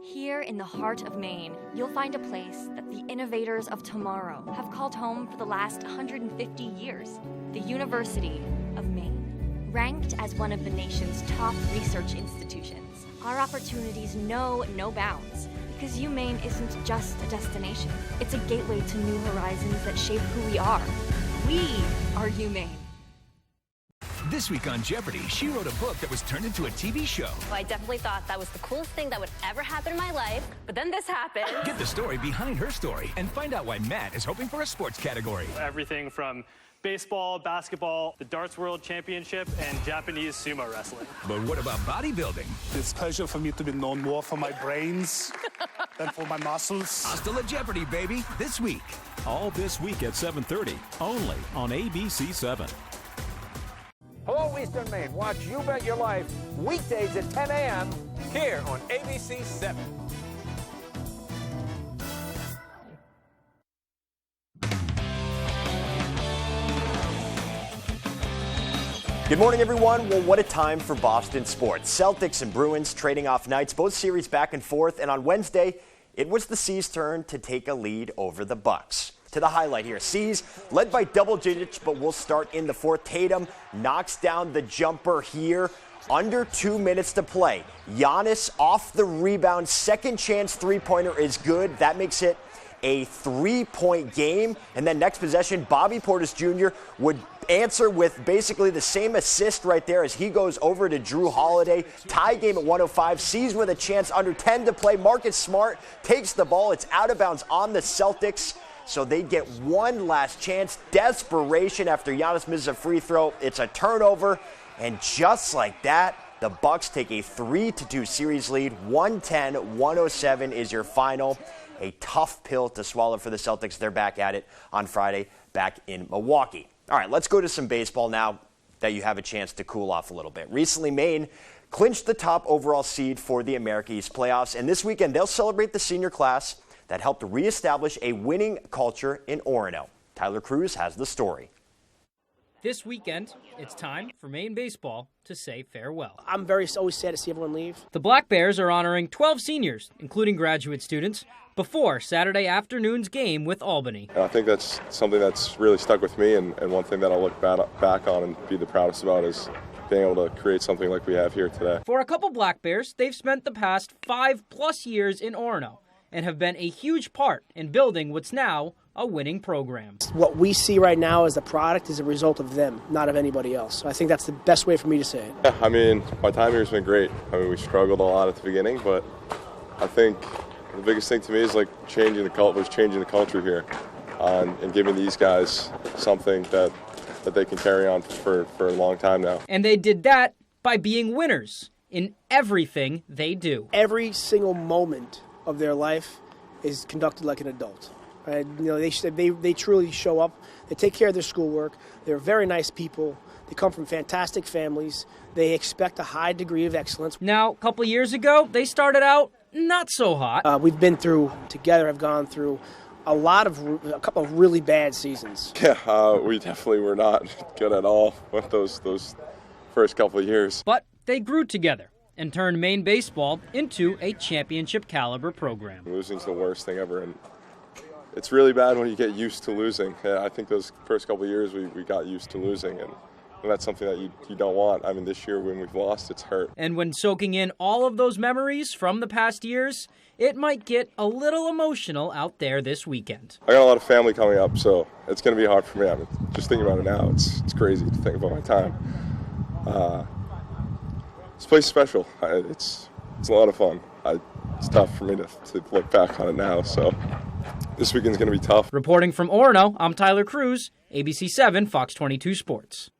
Here in the heart of Maine, you'll find a place that the innovators of tomorrow have called home for the last 150 years. The University of Maine. Ranked as one of the nation's top research institutions, our opportunities know no bounds. Because UMaine isn't just a destination. It's a gateway to new horizons that shape who we are. We are UMaine. This week on Jeopardy, she wrote a book that was turned into a TV show. I definitely thought that was the coolest thing that would ever happen in my life, but then this happened. Get the story behind her story and find out why Matt is hoping for a sports category. Everything from baseball, basketball, the darts world championship, and Japanese sumo wrestling. But what about bodybuilding? It's a pleasure for me to be known more for my brains than for my muscles. Hasta la Jeopardy, baby, this week. All this week at 7:30, only on ABC7. Hello, Eastern Maine. Watch You Bet Your Life weekdays at 10 a.m. here on ABC 7. Good morning, everyone. Well, what a time for Boston sports. Celtics and Bruins trading off nights, both series back and forth. And on Wednesday, it was the C's turn to take a lead over the Bucks. To the highlight here, C's led by double digits, but we'll start in the fourth. Tatum knocks down the jumper here. Under 2 minutes to play. Giannis off the rebound. Second chance three-pointer is good. That makes it a 3-point game. And then next possession, Bobby Portis Jr. would answer with basically the same assist right there as he goes over to Drew Holiday. Tie game at 105. C's with a chance under 10 to play. Marcus Smart takes the ball. It's out of bounds on the Celtics. So they get one last chance. Desperation after Giannis misses a free throw. It's a turnover. And just like that, the Bucks take a 3-2 series lead. 110-107 is your final. a tough pill to swallow for the Celtics. They're back at it on Friday, back in Milwaukee. All right, let's go to some baseball now that you have a chance to cool off a little bit. Recently, Maine clinched the top overall seed for the America East playoffs, and this weekend they'll celebrate the senior class that helped reestablish a winning culture in Orono. Tyler Cruz has the story. This weekend, it's time for Maine baseball to say farewell. I'm always sad to see everyone leave. The Black Bears are honoring 12 seniors, including graduate students, before Saturday afternoon's game with Albany. And I think that's something that's really stuck with me, and one thing that I'll look back on and be the proudest about is being able to create something like we have here today. For a couple Black Bears, they've spent the past 5+ years in Orono and have been a huge part in building what's now a winning program. What we see right now as the product is a result of them, not of anybody else. So I think that's the best way for me to say it. Yeah, I mean, my time here has been great. I mean, we struggled a lot at the beginning, but I think the biggest thing to me is changing the culture here and giving these guys something that they can carry on for a long time now. And they did that by being winners in everything they do. Every single moment of their life is conducted like an adult. Right? They truly show up. They take care of their schoolwork. They're very nice people. They come from fantastic families. They expect a high degree of excellence. Now, a couple years ago, they started out not so hot. We've been through, together have gone through a couple of really bad seasons. Yeah, we definitely were not good at all with those first couple of years. But they grew together and turned Maine baseball into a championship caliber program. Losing's the worst thing ever, and it's really bad when you get used to losing. I think those first couple of years we got used to losing, and that's something that you don't want. I mean, this year when we've lost, it's hurt. And when soaking in all of those memories from the past years, it might get a little emotional out there this weekend. I got a lot of family coming up, so it's going to be hard for me. I mean, just thinking about it now, it's crazy to think about my time. This place is special. It's a lot of fun. It's tough for me to look back on it now, so this weekend's going to be tough. Reporting from Orono, I'm Tyler Cruz, ABC 7, Fox 22 Sports.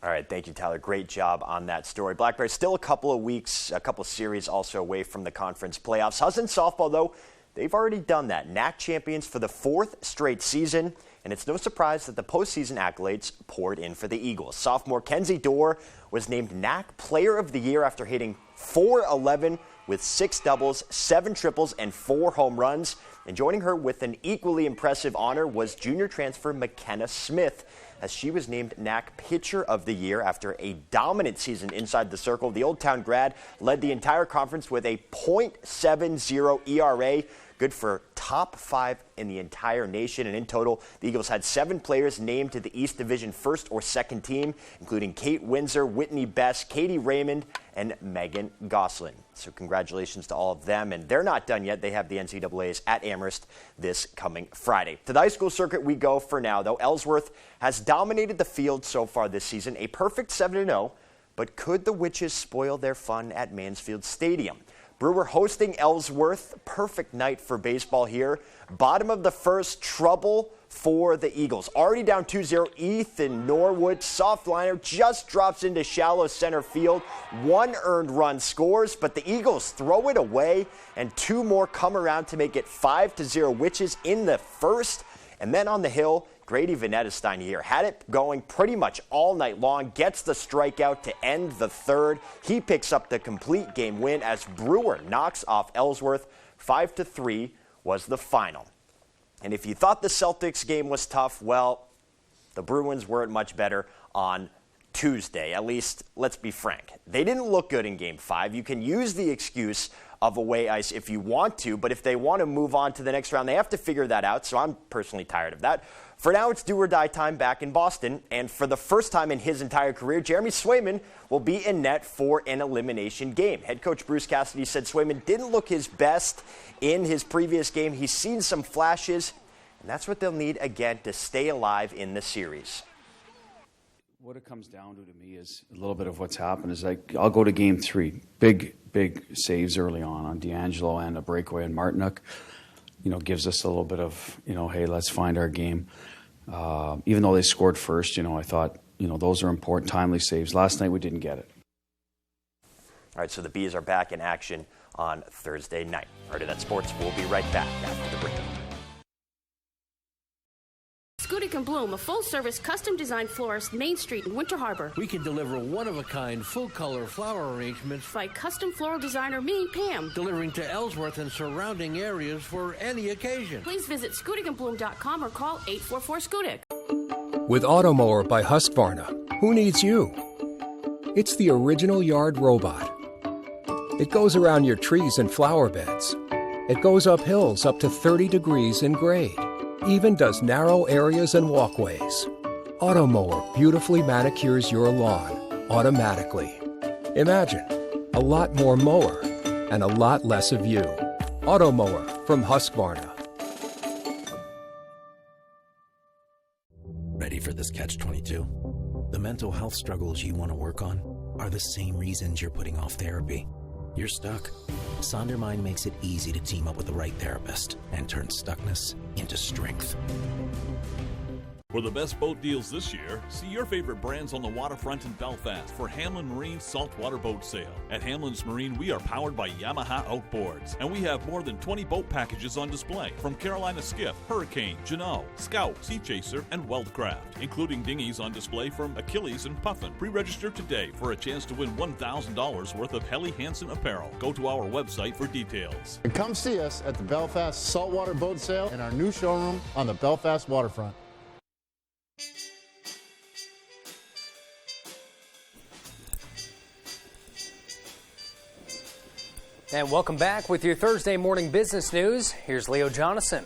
All right, thank you, Tyler. Great job on that story. Black Bears still a couple of series also away from the conference playoffs. Hussons softball, though, they've already done that. NAC champions for the 4th straight season, and it's no surprise that the postseason accolades poured in for the Eagles. Sophomore Kenzie Dorr was named NAC Player of the Year after hitting .411 with 6 doubles, 7 triples, and 4 home runs. And joining her with an equally impressive honor was junior transfer McKenna Smith, as she was named NAC Pitcher of the Year after a dominant season inside the circle. The Old Town grad led the entire conference with a .70 ERA, good for top 5 in the entire nation. And in total, the Eagles had 7 players named to the East Division first or second team, including Kate Windsor, Whitney Best, Katie Raymond, and Megan Goslin. So congratulations to all of them. And they're not done yet. They have the NCAAs at Amherst this coming Friday. To the high school circuit we go for now, though. Ellsworth has dominated the field so far this season, a perfect 7-0. But could the Witches spoil their fun at Mansfield Stadium? Brewer hosting Ellsworth. Perfect night for baseball here. Bottom of the first, trouble for the Eagles. Already down 2-0. Ethan Norwood, soft liner, just drops into shallow center field. 1 earned run scores, but the Eagles throw it away, and 2 more come around to make it 5-0 Witches in the first. And then on the hill, Grady Venetestein here had it going pretty much all night long, gets the strikeout to end the third. He picks up the complete game win as Brewer knocks off Ellsworth. 5-3 was the final. And if you thought the Celtics game was tough, well, the Bruins weren't much better on Tuesday. At least, let's be frank. They didn't look good in Game 5. You can use the excuse of away ice if you want to, but if they want to move on to the next round, they have to figure that out, so I'm personally tired of that. For now, it's do or die time back in Boston, and for the first time in his entire career, Jeremy Swayman will be in net for an elimination game. Head coach Bruce Cassidy said Swayman didn't look his best in his previous game. He's seen some flashes, and that's what they'll need again to stay alive in the series. What it comes down to me is a little bit of what's happened is I'll go to Game 3. Big saves early on D'Angelo and a breakaway in Martinook. Gives us a little bit of, hey, let's find our game. Even though they scored first, I thought, those are important, timely saves. Last night we didn't get it. All right, so the Bees are back in action on Thursday night. Part of that sports. We'll be right back after the break. Skudik & Bloom, a full-service, custom-designed florist, Main Street in Winter Harbor. We can deliver one-of-a-kind, full-color flower arrangements by custom floral designer me, Pam. Delivering to Ellsworth and surrounding areas for any occasion. Please visit SkudikandBloom.com or call 844-SKUDIK. With Automower by Husqvarna, who needs you? It's the original yard robot. It goes around your trees and flower beds. It goes up hills up to 30 degrees in grade. Even does narrow areas and walkways. Automower beautifully manicures your lawn automatically. Imagine a lot more mower and a lot less of you. Automower from Husqvarna. Ready for this catch-22? The mental health struggles you want to work on are the same reasons you're putting off therapy. You're stuck. Sondermind makes it easy to team up with the right therapist and turn stuckness into strength. For the best boat deals this year, see your favorite brands on the waterfront in Belfast for Hamlin Marine's saltwater boat sale. At Hamlin's Marine, we are powered by Yamaha Outboards, and we have more than 20 boat packages on display from Carolina Skiff, Hurricane, Jeanneau, Scout, Sea Chaser, and Weldcraft, including dinghies on display from Achilles and Puffin. Pre-register today for a chance to win $1,000 worth of Helly Hansen apparel. Go to our website for details. And come see us at the Belfast Saltwater Boat Sale and our new showroom on the Belfast waterfront. And welcome back with your Thursday morning business news. Here's Leo Jonathan.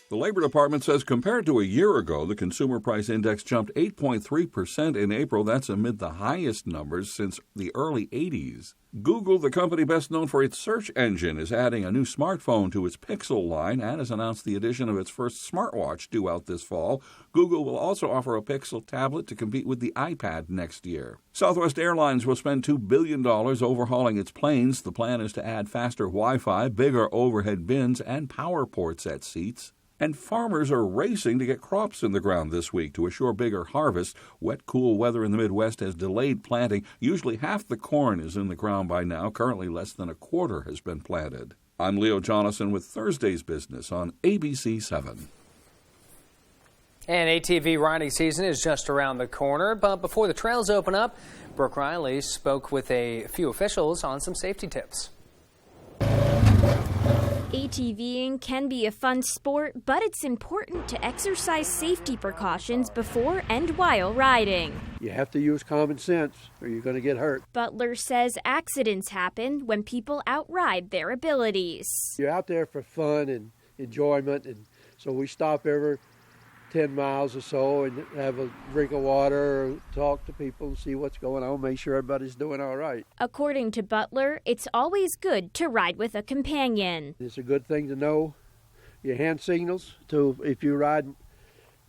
The Labor Department says compared to a year ago, the Consumer Price Index jumped 8.3% in April. That's amid the highest numbers since the early 80s. Google, the company best known for its search engine, is adding a new smartphone to its Pixel line and has announced the addition of its first smartwatch due out this fall. Google will also offer a Pixel tablet to compete with the iPad next year. Southwest Airlines will spend $2 billion overhauling its planes. The plan is to add faster Wi-Fi, bigger overhead bins, and power ports at seats. And farmers are racing to get crops in the ground this week to assure bigger harvest. Wet, cool weather in the Midwest has delayed planting. Usually half the corn is in the ground by now. Currently, less than a quarter has been planted. I'm Leo Jonathan with Thursday's Business on ABC 7. And ATV riding season is just around the corner, but before the trails open up, Brooke Riley spoke with a few officials on some safety tips. ATVing can be a fun sport, but it's important to exercise safety precautions before and while riding. You have to use common sense or you're going to get hurt. Butler says accidents happen when people outride their abilities. You're out there for fun and enjoyment, and so we stop every 10 miles or so and have a drink of water or talk to people and see what's going on, make sure everybody's doing all right. According to Butler, it's always good to ride with a companion. It's a good thing to know your hand signals to if you ride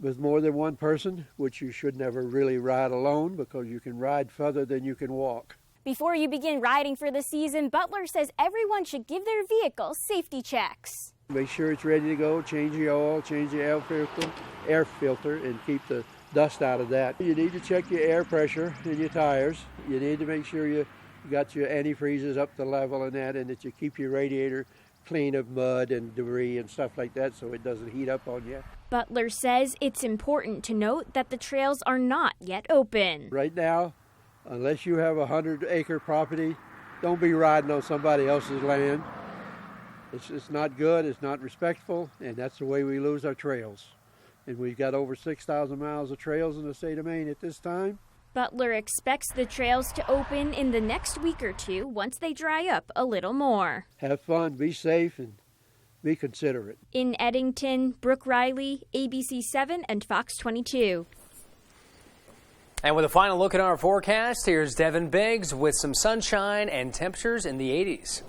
with more than one person, which you should never really ride alone because you can ride further than you can walk. Before you begin riding for the season, Butler says everyone should give their vehicle safety checks. Make sure it's ready to go, change the oil, change the air filter, and keep the dust out of that. You need to check your air pressure in your tires. You need to make sure you got your antifreezes up to level and that you keep your radiator clean of mud and debris and stuff like that so it doesn't heat up on you. Butler says it's important to note that the trails are not yet open. Right now, unless you have a 100-acre property, don't be riding on somebody else's land. It's not good, it's not respectful, and that's the way we lose our trails. And we've got over 6,000 miles of trails in the state of Maine at this time. Butler expects the trails to open in the next week or two once they dry up a little more. Have fun, be safe, and be considerate. In Eddington, Brooke Riley, ABC 7 and Fox 22. And with a final look at our forecast, here's Devin Biggs with some sunshine and temperatures in the 80s.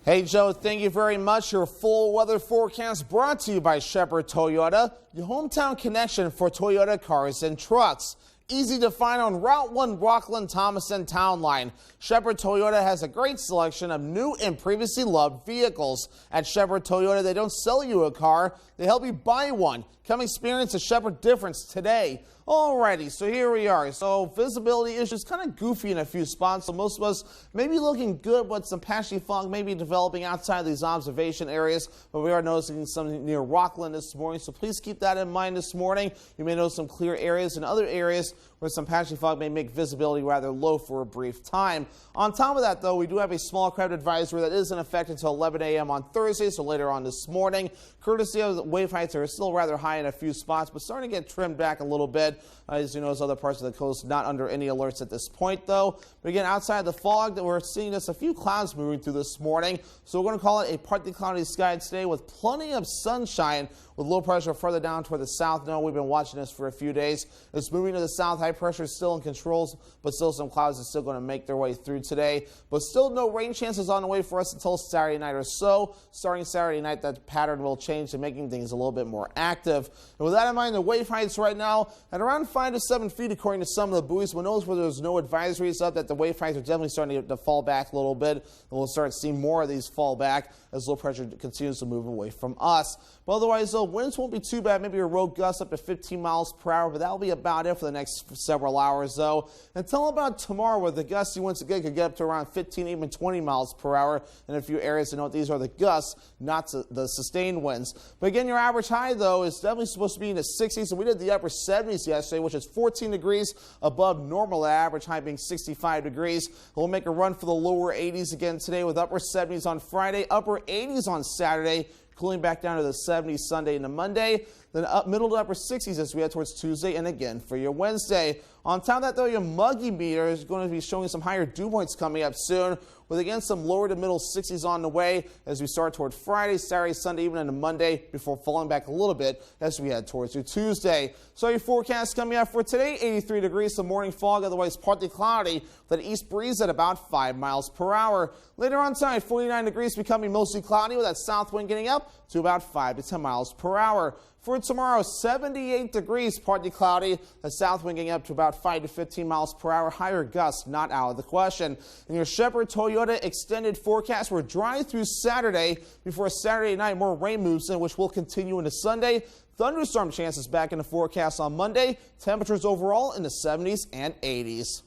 Hey, Joe, thank you very much. Your full weather forecast brought to you by Shepherd Toyota, your hometown connection for Toyota cars and trucks. Easy to find on Route 1 Rockland Thomason Town Line. Shepherd Toyota has a great selection of new and previously loved vehicles. At Shepherd Toyota, they don't sell you a car, they help you buy one. Come experience the Shepherd difference today. Alrighty, so here we are. So visibility is just kind of goofy in a few spots. So most of us may be looking good, but some patchy fog may be developing outside these observation areas. But we are noticing some near Rockland this morning, so please keep that in mind this morning. You may notice some clear areas and other areas where some patchy fog may make visibility rather low for a brief time. On top of that, though, we do have a small cloud advisory that is in effect until 11 a.m. on Thursday, so later on this morning. Courtesy of the wave heights are still rather high in a few spots, but starting to get trimmed back a little bit. As you notice, other parts of the coast not under any alerts at this point, though. But again, outside the fog, that we're seeing just a few clouds moving through this morning. So we're going to call it a partly cloudy sky today with plenty of sunshine, with low pressure further down toward the south. No, we've been watching this for a few days. It's moving to the south. High pressure is still in controls, but still some clouds are still going to make their way through today. But still no rain chances on the way for us until Saturday night or so. Starting Saturday night, that pattern will change to making things a little bit more active. And with that in mind, the wave heights right now at around 5 to 7 feet, according to some of the buoys. We'll notice where there's no advisories up that the wave heights are definitely starting to fall back a little bit. And we'll start seeing more of these fall back as low pressure continues to move away from us. But otherwise, though, winds won't be too bad. Maybe a rogue gust up to 15 miles per hour, but that'll be about it for the next several hours, though. Until about tomorrow, where the gusts once again could get up to around 15, even 20 miles per hour in a few areas. To note, these are the gusts, not the sustained winds. But again, your average high, though, is definitely supposed to be in the 60s. And we did the upper 70s yesterday, which is 14 degrees above normal, average high being 65 degrees. We'll make a run for the lower 80s again today, with upper 70s on Friday, upper 80s on Saturday, cooling back down to the 70s Sunday into Monday, then up middle to upper 60s as we head towards Tuesday and again for your Wednesday. On top of that, though, your muggy meter is going to be showing some higher dew points coming up soon, with again some lower to middle 60s on the way as we start toward Friday, Saturday, Sunday, even into Monday, before falling back a little bit as we head towards your Tuesday. So your forecast coming out for today: 83 degrees, some morning fog, otherwise partly cloudy, with an east breeze at about 5 miles per hour. Later on tonight, 49 degrees, becoming mostly cloudy, with that south wind getting up to about 5 to 10 miles per hour. For tomorrow, 78 degrees, partly cloudy, the south wind getting up to about 5 to 15 miles per hour, higher gusts not out of the question. In your Shepherd Toyota extended forecast, we're dry through Saturday before Saturday night more rain moves in, which will continue into Sunday. Thunderstorm chances back in the forecast on Monday. Temperatures overall in the 70s and 80s.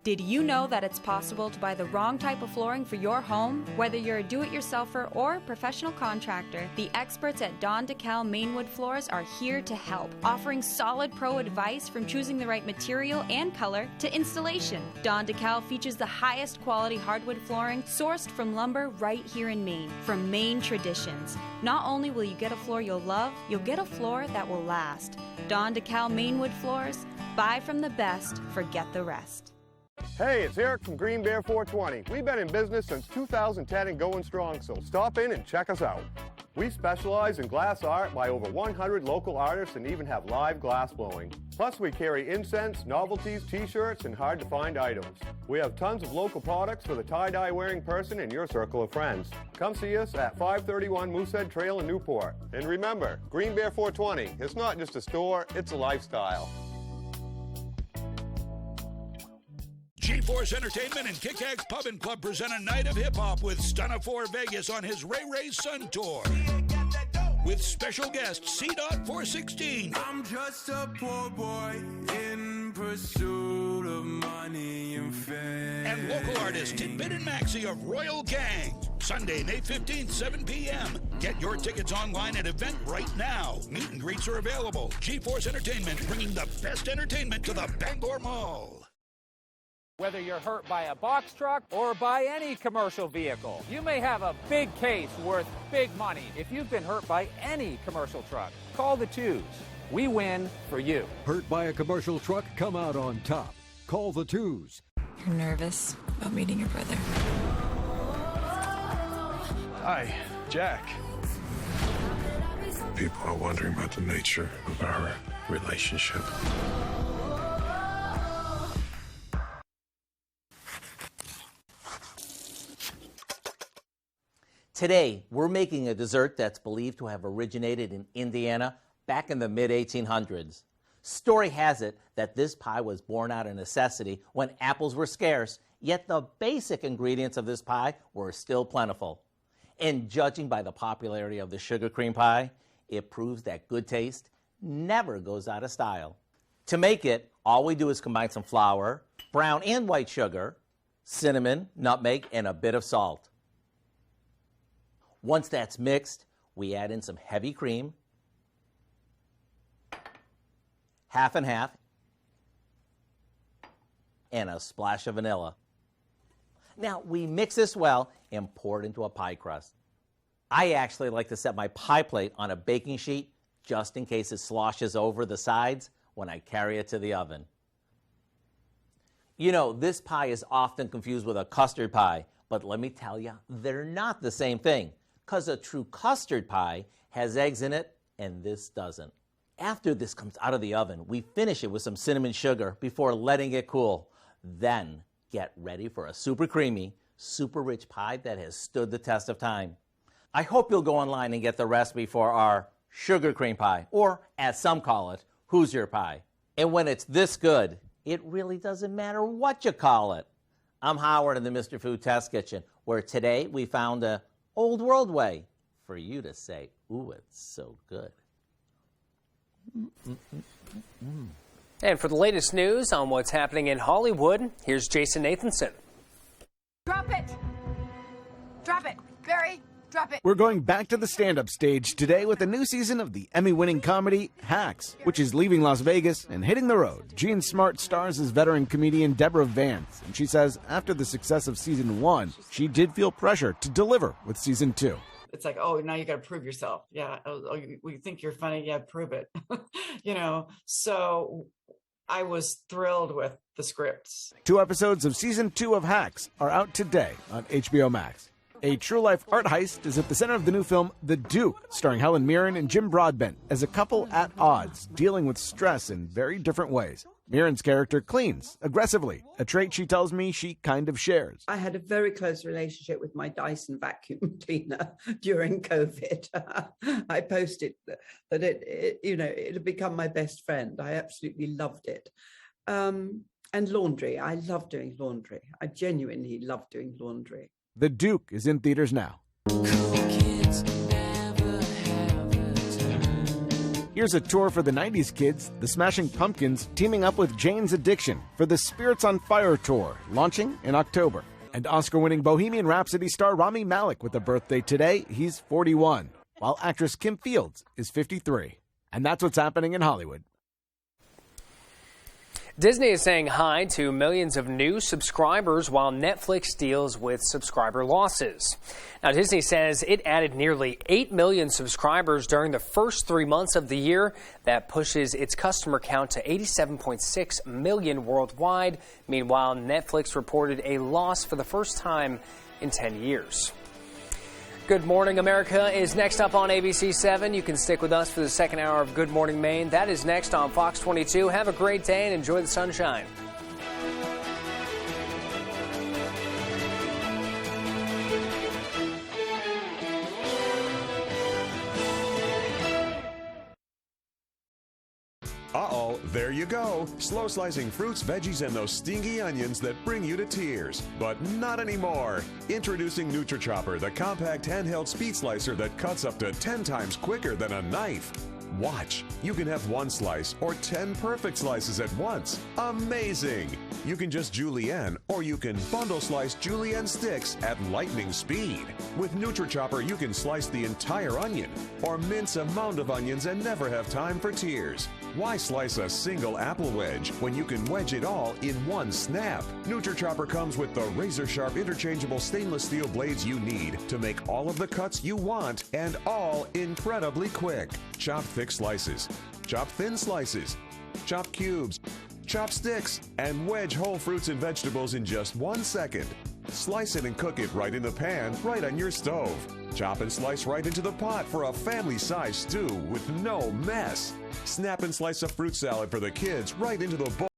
Did you know that it's possible to buy the wrong type of flooring for your home? Whether you're a do-it-yourselfer or professional contractor, the experts at Don DeKalb Mainwood Floors are here to help, offering solid pro advice from choosing the right material and color to installation. Don DeKalb features the highest quality hardwood flooring sourced from lumber right here in Maine, from Maine traditions. Not only will you get a floor you'll love, you'll get a floor that will last. Don DeKalb Mainwood Floors. Buy from the best, forget the rest. Hey, it's Eric from Green Bear 420. We've been in business since 2010 and going strong, so stop in and check us out. We specialize in glass art by over 100 local artists and even have live glass blowing. Plus, we carry incense, novelties, t-shirts, and hard-to-find items. We have tons of local products for the tie-dye wearing person in your circle of friends. Come see us at 531 Moosehead Trail in Newport. And remember, Green Bear 420, it's not just a store, it's a lifestyle. G-Force Entertainment and Kick-Axe Pub and Club present a night of hip-hop with Stunna 4 Vegas on his Ray Ray's Sun Tour. With special guest C.416. I'm just a poor boy in pursuit of money and fame. And local artist Tidbit and Maxie of Royal Gang. Sunday, May 15th, 7 p.m. Get your tickets online at Eventbrite now. Meet and greets are available. G-Force Entertainment, bringing the best entertainment to the Bangor Mall. Whether you're hurt by a box truck or by any commercial vehicle, you may have a big case worth big money. If you've been hurt by any commercial truck, call the Twos. We win for you. Hurt by a commercial truck? Come out on top. Call the Twos. You're nervous about meeting your brother. Hi, Jack. People are wondering about the nature of our relationship. Today, we're making a dessert that's believed to have originated in Indiana back in the mid-1800s. Story has it that this pie was born out of necessity when apples were scarce, yet the basic ingredients of this pie were still plentiful. And judging by the popularity of the sugar cream pie, it proves that good taste never goes out of style. To make it, all we do is combine some flour, brown and white sugar, cinnamon, nutmeg, and a bit of salt. Once that's mixed, we add in some heavy cream, half and half, and a splash of vanilla. Now, we mix this well and pour it into a pie crust. I actually like to set my pie plate on a baking sheet just in case it sloshes over the sides when I carry it to the oven. You know, this pie is often confused with a custard pie, but let me tell you, they're not the same thing, because a true custard pie has eggs in it, and this doesn't. After this comes out of the oven, we finish it with some cinnamon sugar before letting it cool. Then get ready for a super creamy, super rich pie that has stood the test of time. I hope you'll go online and get the recipe for our sugar cream pie, or as some call it, Who's Your Pie? And when it's this good, it really doesn't matter what you call it. I'm Howard in the Mr. Food Test Kitchen, where today we found an old world way for you to say, ooh, it's so good. And for the latest news on what's happening in Hollywood, here's Jason Nathanson. Drop it! Drop it! Barry, drop it! We're going back to the stand-up stage today with a new season of the Emmy-winning comedy Hacks, which is leaving Las Vegas and hitting the road. Jean Smart stars as veteran comedian Deborah Vance, and she says after the success of season 1, she did feel pressure to deliver with season 2. It's like, oh, now you got to prove yourself. Yeah, oh, we think you're funny. Yeah, prove it. So I was thrilled with the scripts. 2 episodes of season 2 of Hacks are out today on HBO Max. A true-life art heist is at the center of the new film The Duke, starring Helen Mirren and Jim Broadbent as a couple at odds, dealing with stress in very different ways. Mirren's character cleans aggressively, a trait she tells me she kind of shares. I had a very close relationship with my Dyson vacuum cleaner during COVID. I posted that it had become my best friend. I absolutely loved it. And laundry. I love doing laundry. I genuinely love doing laundry. The Duke is in theaters now. Here's a tour for the 90s kids, the Smashing Pumpkins teaming up with Jane's Addiction for the Spirits on Fire tour, launching in October. And Oscar-winning Bohemian Rhapsody star Rami Malek with a birthday today. He's 41, while actress Kim Fields is 53. And that's what's happening in Hollywood. Disney is saying hi to millions of new subscribers while Netflix deals with subscriber losses. Now, Disney says it added nearly 8 million subscribers during the first 3 months of the year. That pushes its customer count to 87.6 million worldwide. Meanwhile, Netflix reported a loss for the first time in 10 years. Good Morning America is next up on ABC 7. You can stick with us for the second hour of Good Morning Maine. That is next on Fox 22. Have a great day and enjoy the sunshine. Uh-oh, there you go. Slow slicing fruits, veggies, and those stingy onions that bring you to tears. But not anymore. Introducing NutriChopper, the compact handheld speed slicer that cuts up to 10 times quicker than a knife. Watch. You can have 1 slice or 10 perfect slices at once. Amazing! You can just julienne, or you can bundle slice julienne sticks at lightning speed. With NutriChopper, you can slice the entire onion or mince a mound of onions and never have time for tears. Why slice a single apple wedge when you can wedge it all in one snap? NutriChopper comes with the razor-sharp interchangeable stainless steel blades you need to make all of the cuts you want, and all incredibly quick. Chop thick slices, chop thin slices, chop cubes, chop sticks, and wedge whole fruits and vegetables in just 1 second. Slice it and cook it right in the pan, right on your stove. Chop and slice right into the pot for a family-sized stew with no mess. Snap and slice a fruit salad for the kids right into the bowl.